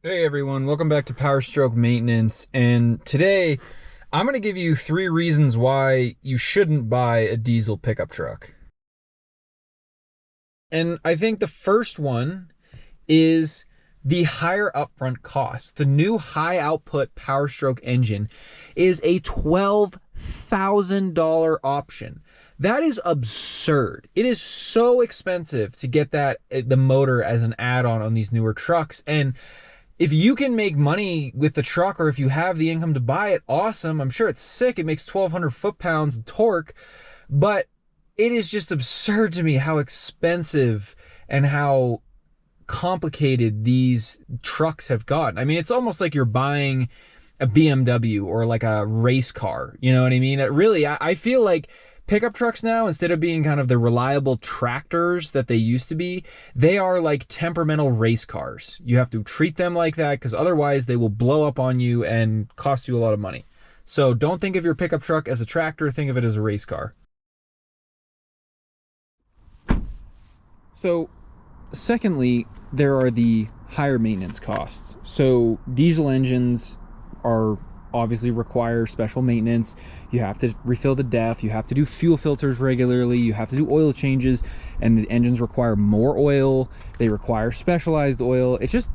Hey everyone, welcome back to Power Stroke Maintenance, and today I'm going to give you 3 reasons why you shouldn't buy a diesel pickup truck. And I think the first one is the higher upfront cost. The new high output Power Stroke engine is a $12,000 option. That is absurd. It is so expensive to get the motor as an add-on on these newer trucks, and if you can make money with the truck, or if you have the income to buy it, awesome. I'm sure it's sick. It makes 1,200 foot-pounds of torque, but it is just absurd to me how expensive and how complicated these trucks have gotten. I mean, it's almost like you're buying a BMW or like a race car. You know what I mean? I feel like pickup trucks now, instead of being kind of the reliable tractors that they used to be, they are like temperamental race cars. You have to treat them like that, because otherwise they will blow up on you and cost you a lot of money. So don't think of your pickup truck as a tractor, think of it as a race car. So secondly, there are the higher maintenance costs. So diesel engines are obviously require special maintenance. You have to refill the DEF, you have to do fuel filters regularly, you have to do oil changes, and the engines require more oil, they require specialized oil. It just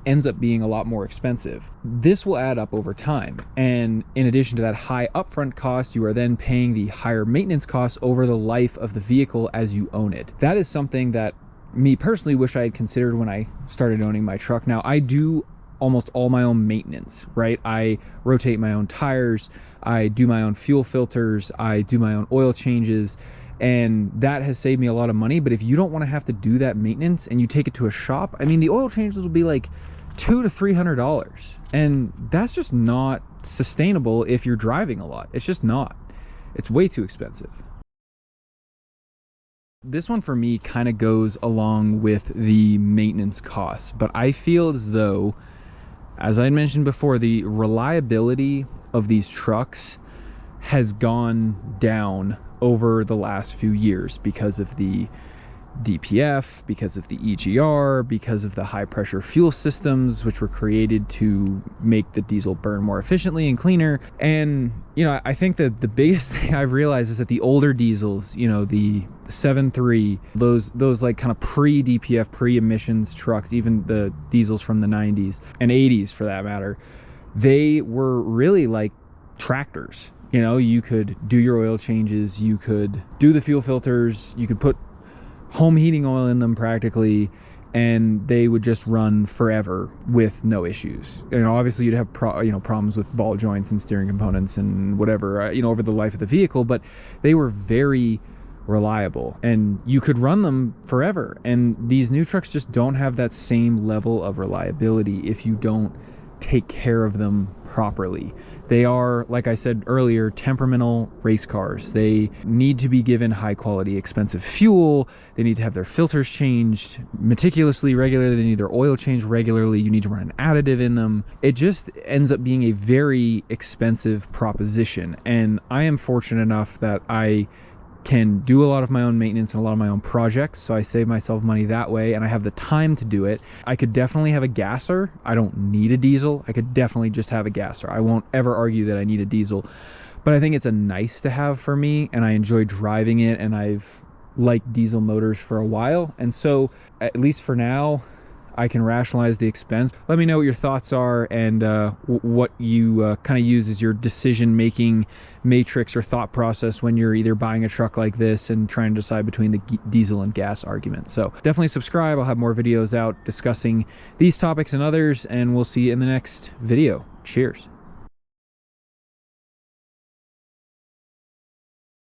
ends up being a lot more expensive. This will add up over time, and in addition to that high upfront cost, you are then paying the higher maintenance costs over the life of the vehicle as you own it. That is something that me personally wish I had considered when I started owning my truck. Now, I do almost all my own maintenance, right? I rotate my own tires, I do my own fuel filters, I do my own oil changes, and that has saved me a lot of money. But if you don't want to have to do that maintenance and you take it to a shop, I mean, the oil changes will be like $200 to $300, and that's just not sustainable if you're driving a lot. It's just not. It's way too expensive. This one for me kind of goes along with the maintenance costs, but I feel as though, as I mentioned before, the reliability of these trucks has gone down over the last few years because of the DPF, because of the EGR, because of the high pressure fuel systems, which were created to make the diesel burn more efficiently and cleaner. And, I think that the biggest thing I've realized is that the older diesels, the 7.3, those like kind of pre-DPF, pre-emissions trucks, even the diesels from the 90s and 80s for that matter, they were really like tractors. You could do your oil changes, you could do the fuel filters, you could put home heating oil in them practically, and they would just run forever with no issues. Obviously you'd have problems with ball joints and steering components and whatever, over the life of the vehicle, but they were very reliable and you could run them forever. And these new trucks just don't have that same level of reliability if you don't take care of them properly. They are, like I said earlier, temperamental race cars. They need to be given high quality, expensive fuel. They need to have their filters changed meticulously, regularly. They need their oil changed regularly. You need to run an additive in them. It just ends up being a very expensive proposition. And I am fortunate enough that I can do a lot of my own maintenance and a lot of my own projects, so I save myself money that way, and I have the time to do it. I could definitely have a gasser. I don't need a diesel. I could definitely just have a gasser. I won't ever argue that I need a diesel, but I think it's a nice to have for me, and I enjoy driving it, and I've liked diesel motors for a while, and so at least for now I can rationalize the expense. Let me know what your thoughts are and what you kind of use as your decision-making matrix or thought process when you're either buying a truck like this and trying to decide between the diesel and gas argument. So definitely subscribe. I'll have more videos out discussing these topics and others, and we'll see you in the next video. Cheers.